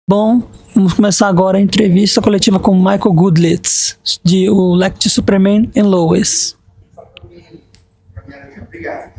Bom, vamos começar agora a entrevista coletiva com Michael Cudlitz, de O Leque de Superman em Lois. Obrigado.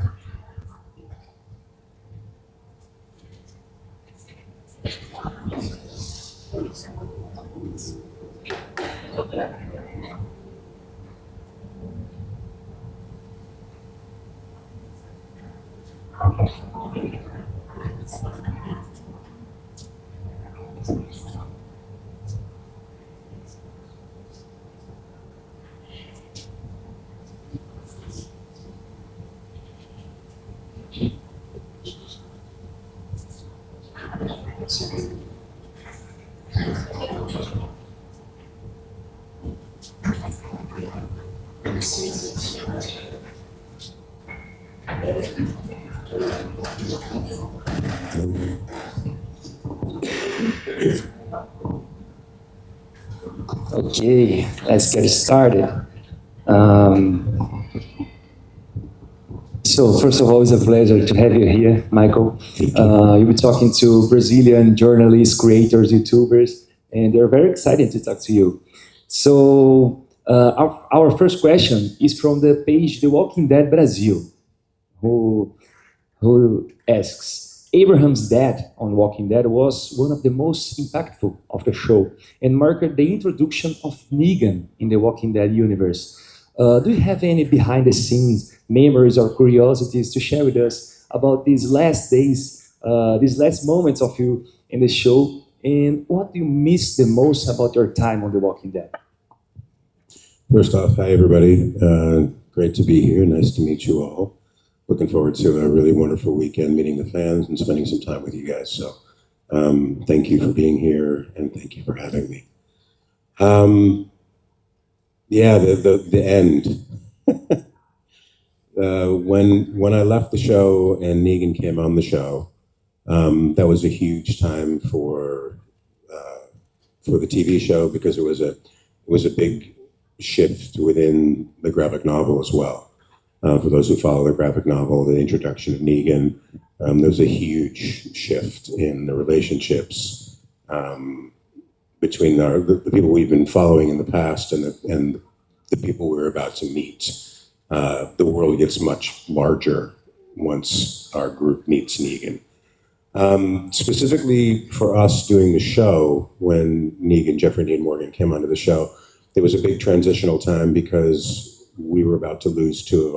Okay, let's get started. So first of all, it's a pleasure to have you here, Michael. You'll be talking to Brazilian journalists, creators, YouTubers, and they're very excited to talk to you. So our first question is from the page The Walking Dead Brazil, who asks, Abraham's death on Walking Dead was one of the most impactful of the show and marked the introduction of Negan in the Walking Dead universe. Do you have any behind-the-scenes memories or curiosities to share with us about these last days, these last moments of you in the show, and what do you miss the most about your time on The Walking Dead? First off, hi everybody. Great to be here. Nice to meet you all. Looking forward to a really wonderful weekend meeting the fans and spending some time with you guys. So thank you for being here and thank you for having me. Yeah, the end. When I left the show and Negan came on the show, that was a huge time for the TV show because it was a big shift within the graphic novel as well. For those who follow the graphic novel, the introduction of Negan, there was a huge shift in the relationships between the people we've been following in the past and the people we're about to meet. The world gets much larger once our group meets Negan. Specifically for us doing the show, when Negan, Jeffrey Dean Morgan came onto the show, it was a big transitional time because we were about to lose two of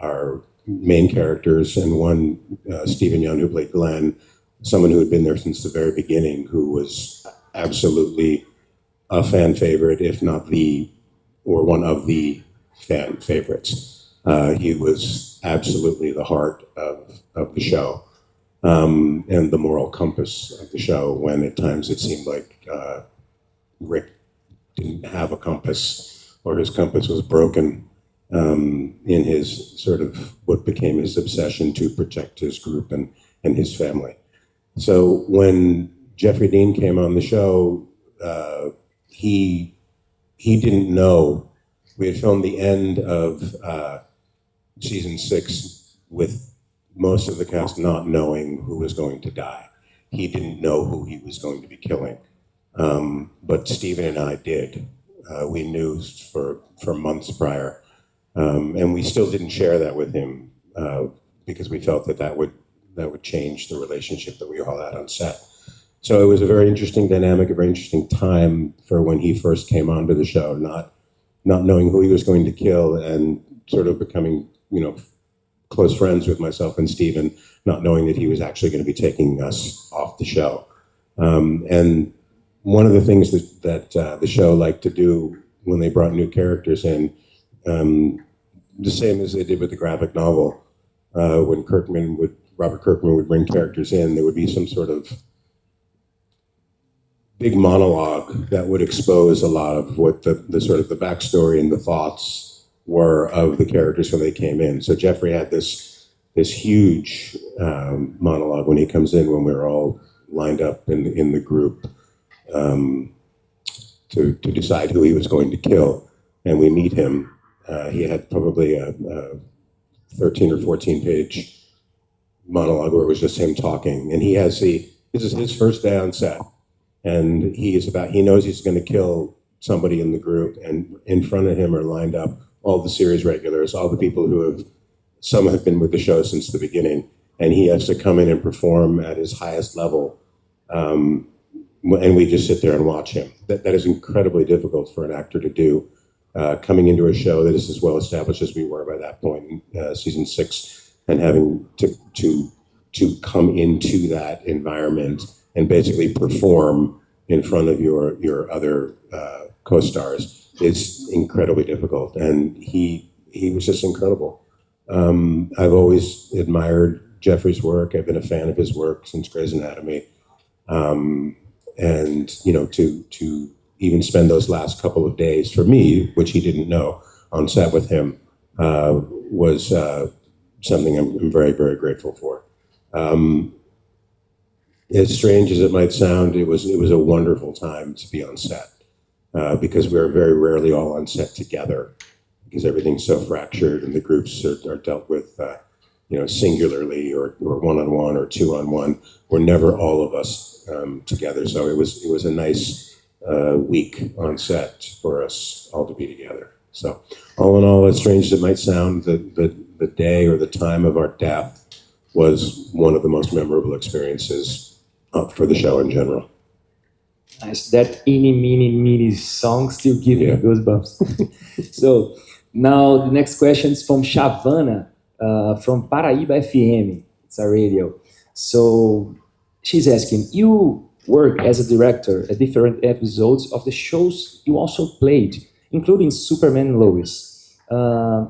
our main characters, and one, Stephen Young, who played Glenn, someone who had been there since the very beginning, who was absolutely a fan favorite, if not the, or one of the fan favorites. He was absolutely the heart of the show, and the moral compass of the show, when at times it seemed like Rick didn't have a compass, or his compass was broken in his sort of what became his obsession to protect his group and his family. So when Jeffrey Dean came on the show, he didn't know. We had filmed the end of season 6 with most of the cast not knowing who was going to die. He didn't know who he was going to be killing, but Stephen and I did. We knew for months prior, and we still didn't share that with him because we felt that would change the relationship that we all had on set. So it was a very interesting dynamic, a very interesting time for when he first came onto the show, not knowing who he was going to kill, and sort of becoming, close friends with myself and Stephen, not knowing that he was actually going to be taking us off the show. And one of the things that the show liked to do when they brought new characters in, the same as they did with the graphic novel, when Robert Kirkman would bring characters in, there would be some sort of big monologue that would expose a lot of what the sort of the backstory and the thoughts were of the characters when they came in. So Jeffrey had this huge monologue when he comes in, when we were all lined up in the group to decide who he was going to kill, and we meet him. He had probably a 13 or 14 page monologue where it was just him talking, and this is his first day on set. and he knows he's going to kill somebody in the group, and in front of him are lined up all the series regulars, all the people some have been with the show since the beginning, and he has to come in and perform at his highest level. And we just sit there and watch him. That is incredibly difficult for an actor to do, coming into a show that is as well established as we were by that point in season 6, and having to come into that environment and basically perform in front of your other co-stars is incredibly difficult. And he was just incredible. I've always admired Jeffrey's work. I've been a fan of his work since Grey's Anatomy. And to even spend those last couple of days for me, which he didn't know, on set with him was something I'm very, very grateful for. As strange as it might sound, it was a wonderful time to be on set, because we're very rarely all on set together, because everything's so fractured and the groups are dealt with singularly or one-on-one or two-on-one. We're never all of us together. So it was a nice week on set for us all to be together. So all in all, as strange as it might sound, the day or the time of our death was one of the most memorable experiences for the show in general. Nice. That mini song still gives me goosebumps. So now the next question is from Shavana, from Paraíba FM. It's a radio. So she's asking, you work as a director at different episodes of the shows you also played, including Superman and Lois.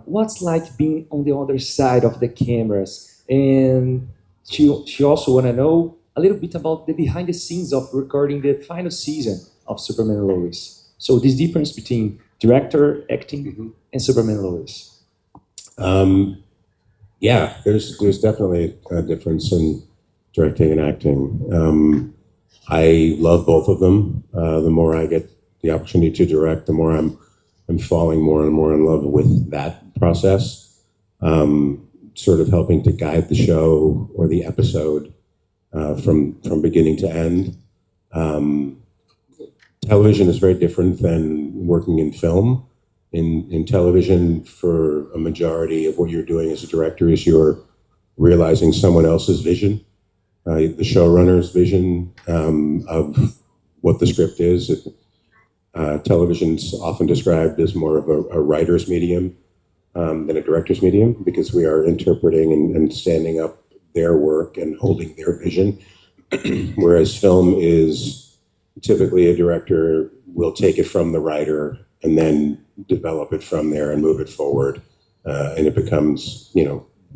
What's like being on the other side of the cameras? And she also want to know a little bit about the behind the scenes of recording the final season of Superman and Lois. So this difference between director, acting, and Superman and Lois. Yeah, there's definitely a difference in directing and acting. I love both of them. The more I get the opportunity to direct, the more I'm falling more and more in love with that process. Sort of helping to guide the show or the episode from beginning to end. Television is very different than working in film. In television, for a majority of what you're doing as a director is you're realizing someone else's vision, the showrunner's vision of what the script is. Television's often described as more of a writer's medium than a director's medium, because we are interpreting and standing up their work and holding their vision. Whereas film is typically a director will take it from the writer and then develop it from there and move it forward. And it becomes,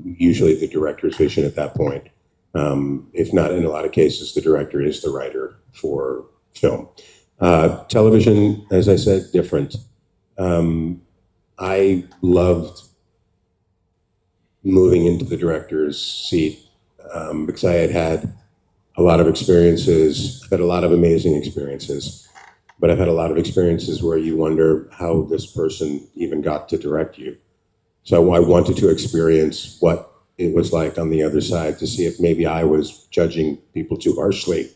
usually the director's vision at that point. If not, in a lot of cases, the director is the writer for film. Television, as I said, different. I loved moving into the director's seat because I had a lot of experiences. I've had a lot of amazing experiences, but I've had a lot of experiences where you wonder how this person even got to direct you. So I wanted to experience what it was like on the other side to see if maybe I was judging people too harshly.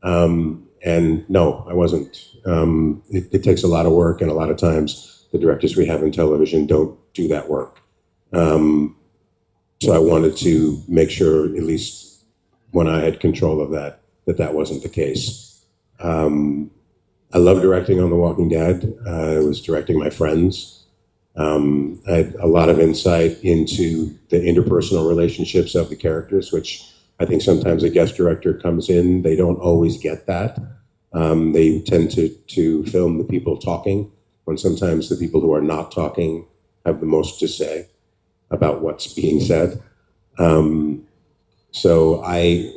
And no, I wasn't. It takes a lot of work, and a lot of times the directors we have in television don't do that work. So I wanted to make sure, at least when I had control of that wasn't the case. I love directing on The Walking Dead. I was directing my friends. I had a lot of insight into the interpersonal relationships of the characters, which I think sometimes a guest director comes in, they don't always get that. They tend to film the people talking, when sometimes the people who are not talking have the most to say about what's being said. So I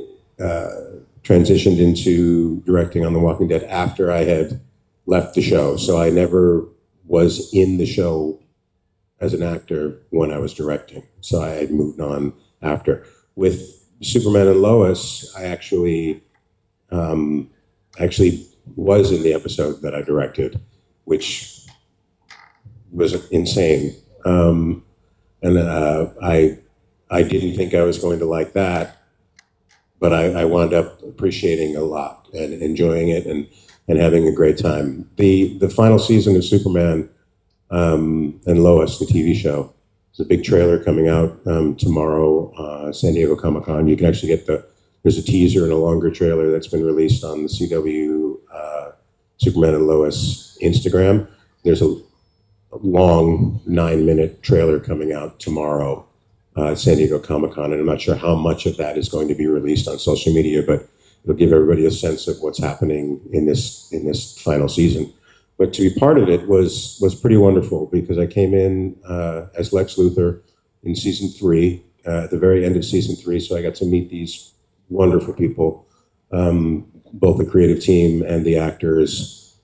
transitioned into directing on The Walking Dead after I had left the show. So I never was in the show as an actor when I was directing. So I had moved on after. With Superman and Lois, I actually was in the episode that I directed, which was insane. And I didn't think I was going to like that, but I wound up appreciating a lot and enjoying it and having a great time. The final season of Superman and Lois, the TV show, there's a big trailer coming out tomorrow, San Diego Comic-Con. You can actually get there's a teaser and a longer trailer that's been released on the CW Superman and Lois Instagram. There's a long 9-minute trailer coming out tomorrow at San Diego Comic-Con, and I'm not sure how much of that is going to be released on social media, but it'll give everybody a sense of what's happening in this final season. But to be part of it was pretty wonderful, because I came in as Lex Luthor in season 3, at the very end of season 3, so I got to meet these wonderful people, both the creative team and the actors.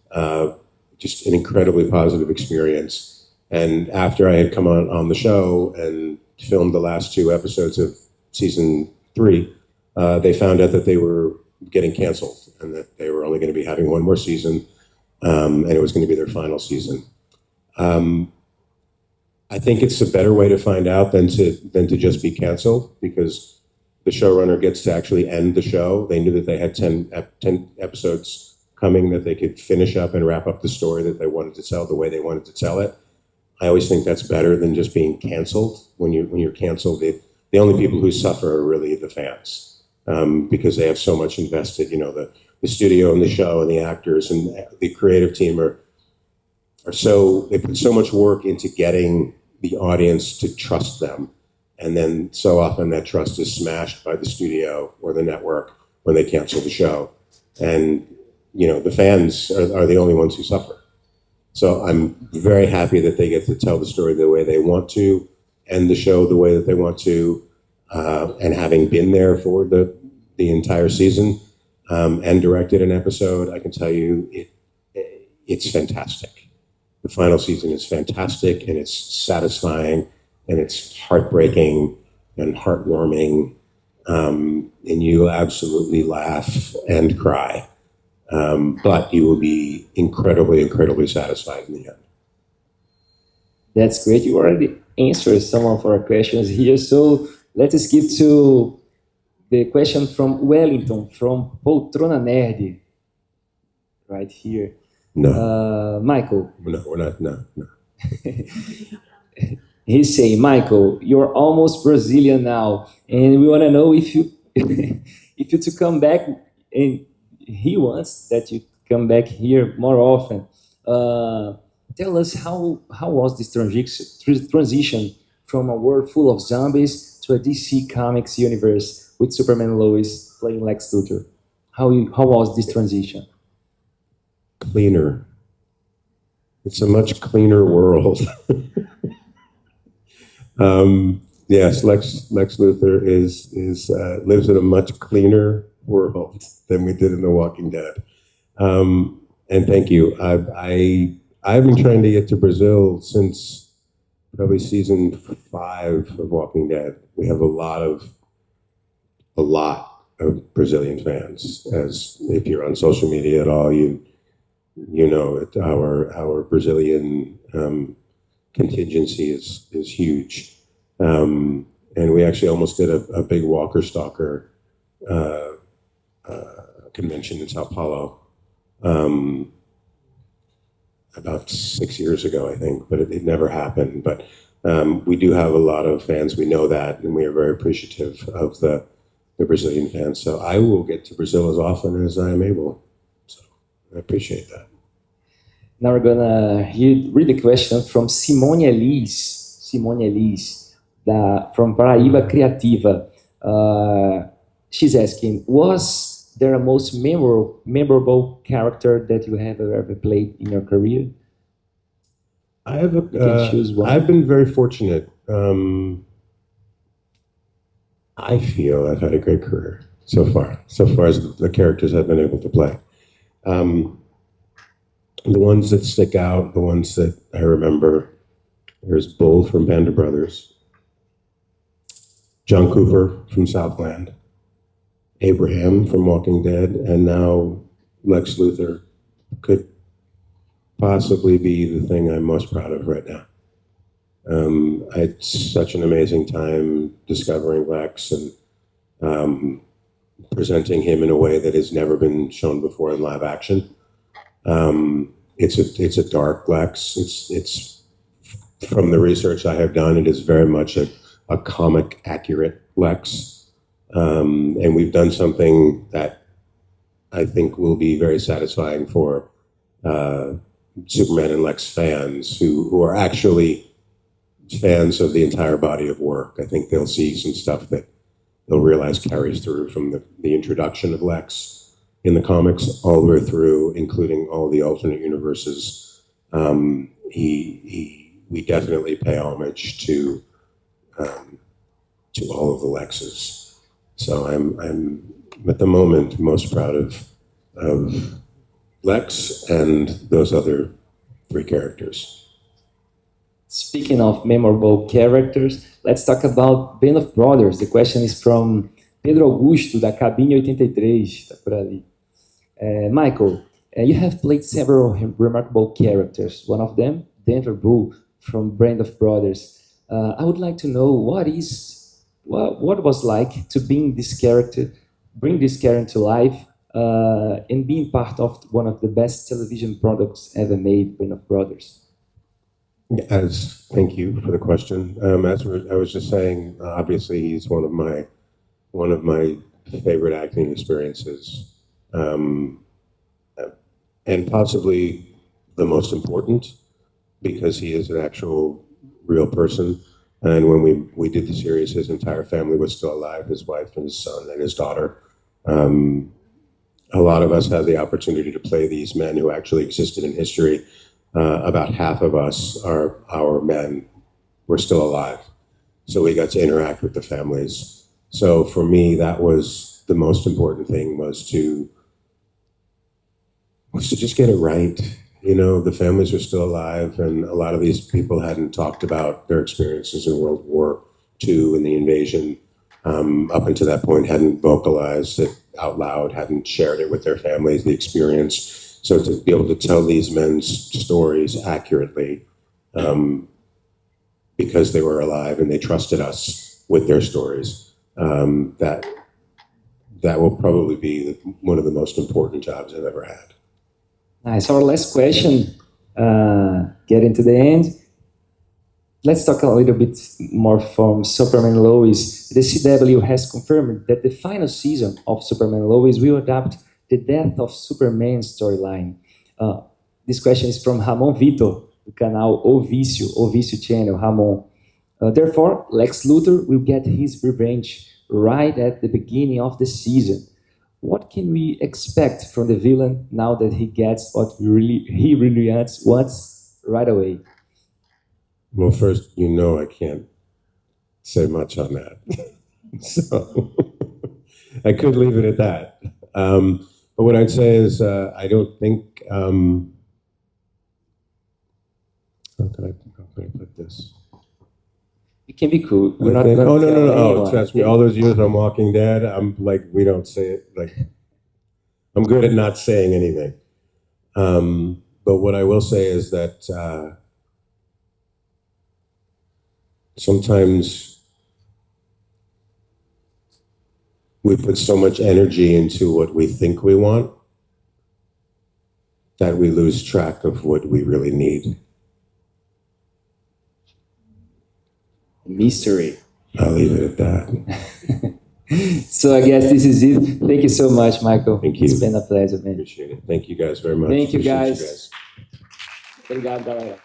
Just an incredibly positive experience. And after I had come on the show and filmed the last 2 episodes of season 3, they found out that they were getting canceled and that they were only going to be having 1 more season, and it was going to be their final season. I think it's a better way to find out than to just be canceled, because the showrunner gets to actually end the show. They knew that they had 10 episodes coming, that they could finish up and wrap up the story that they wanted to tell the way they wanted to tell it. I always think that's better than just being canceled. When you're canceled, the only people who suffer are really the fans, because they have so much invested. You know, the studio and the show and the actors and the creative team they put so much work into getting the audience to trust them, and then so often that trust is smashed by the studio or the network when they cancel the show. And you know, the fans are the only ones who suffer. So I'm very happy that they get to tell the story the way they want to, end the show the way that they want to, and having been there for the entire season and directed an episode, I can tell you it's fantastic. The final season is fantastic, and it's satisfying, and it's heartbreaking and heartwarming, and you absolutely laugh and cry. But you will be incredibly, incredibly satisfied in the end. That's great. You already answered some of our questions here. So let's skip to the question from Wellington, from Poltrona Nerd, right here. No. Michael. No, we're not. No. He's saying, Michael, you're almost Brazilian now, and we want to know if you if you to come back, and he wants that you come back here more often. Tell us how was this transition from a world full of zombies to a DC Comics universe with Superman and Lois playing Lex Luthor? How was this transition? Cleaner. It's a much cleaner world. Yes, Lex Luthor lives in a much cleaner world than we did in The Walking Dead. And thank you. I've been trying to get to Brazil since probably season 5 of Walking Dead. We have a lot of Brazilian fans. As if you're on social media at all, you know it, our Brazilian contingency is huge. And we actually almost did a big Walker Stalker convention in Sao Paulo about 6 years ago, I think, but it never happened. But we do have a lot of fans. We know that, and we are very appreciative of the Brazilian fans. So I will get to Brazil as often as I am able. So I appreciate that. Now we're gonna read the question from Simone Elise. From Paraíba Criativa. She's asking, was there a most memorable character that you have ever played in your career? I've been very fortunate. I feel I've had a great career so far as the characters I've been able to play. The ones that stick out, the ones that I remember, there's Bull from Band of Brothers, John Cooper from Southland, Abraham from Walking Dead, and now Lex Luthor could possibly be the thing I'm most proud of right now. I had such an amazing time discovering Lex, and presenting him in a way that has never been shown before in live action. It's a dark Lex. It's from the research I have done, it is very much a comic accurate Lex. And we've done something that I think will be very satisfying for Superman and Lex fans who are actually fans of the entire body of work. I think they'll see some stuff that they'll realize carries through from the introduction of Lex in the comics all the way through, including all the alternate universes. We definitely pay homage to all of the Lexes. So I'm at the moment most proud of Lex and those other three characters. Speaking of memorable characters, let's talk about Band of Brothers. The question is from Pedro Augusto, da Cabine 83, está por ali. Michael, you have played several remarkable characters. One of them, Denver Bull from Band of Brothers. I would like to know what was like to bring this character to life, and being part of one of the best television products ever made, Band of Brothers. Thank you for the question. As I was just saying, obviously he's one of my favorite acting experiences, and possibly the most important, because he is an actual real person. And when we did the series, his entire family was still alive, his wife and his son and his daughter. A lot of us had the opportunity to play these men who actually existed in history. About half of us, our men, were still alive. So we got to interact with the families. So for me, that was the most important thing, was to just get it right. You know, the families were still alive, and a lot of these people hadn't talked about their experiences in World War II and the invasion. Up until that point, hadn't vocalized it out loud, hadn't shared it with their families, the experience. So to be able to tell these men's stories accurately, because they were alive and they trusted us with their stories, that will probably be one of the most important jobs I've ever had. Nice. Our last question, getting to the end. Let's talk a little bit more from Superman Lois. The CW has confirmed that the final season of Superman Lois will adapt the death of Superman storyline. This question is from Ramon Vitor, do canal O Vício channel, Ramon. Therefore, Lex Luthor will get his revenge right at the beginning of the season. What can we expect from the villain now that he gets what he really wants right away? Well, first, I can't say much on that. So I could leave it at that. But what I'd say is, I don't think, how can I put this? It can be cool. We're not no. anyone. Trust me, all those years on Walking Dead, I'm like, we don't say it, like, I'm good at not saying anything. But what I will say is that sometimes we put so much energy into what we think we want that we lose track of what we really need. Mystery. I'll leave it at that. So I guess this is it. Thank you so much, Michael. Thank you. It's been a pleasure, man. Appreciate it. Thank you guys very much. Thank you, Appreciate guys. Obrigado, galera.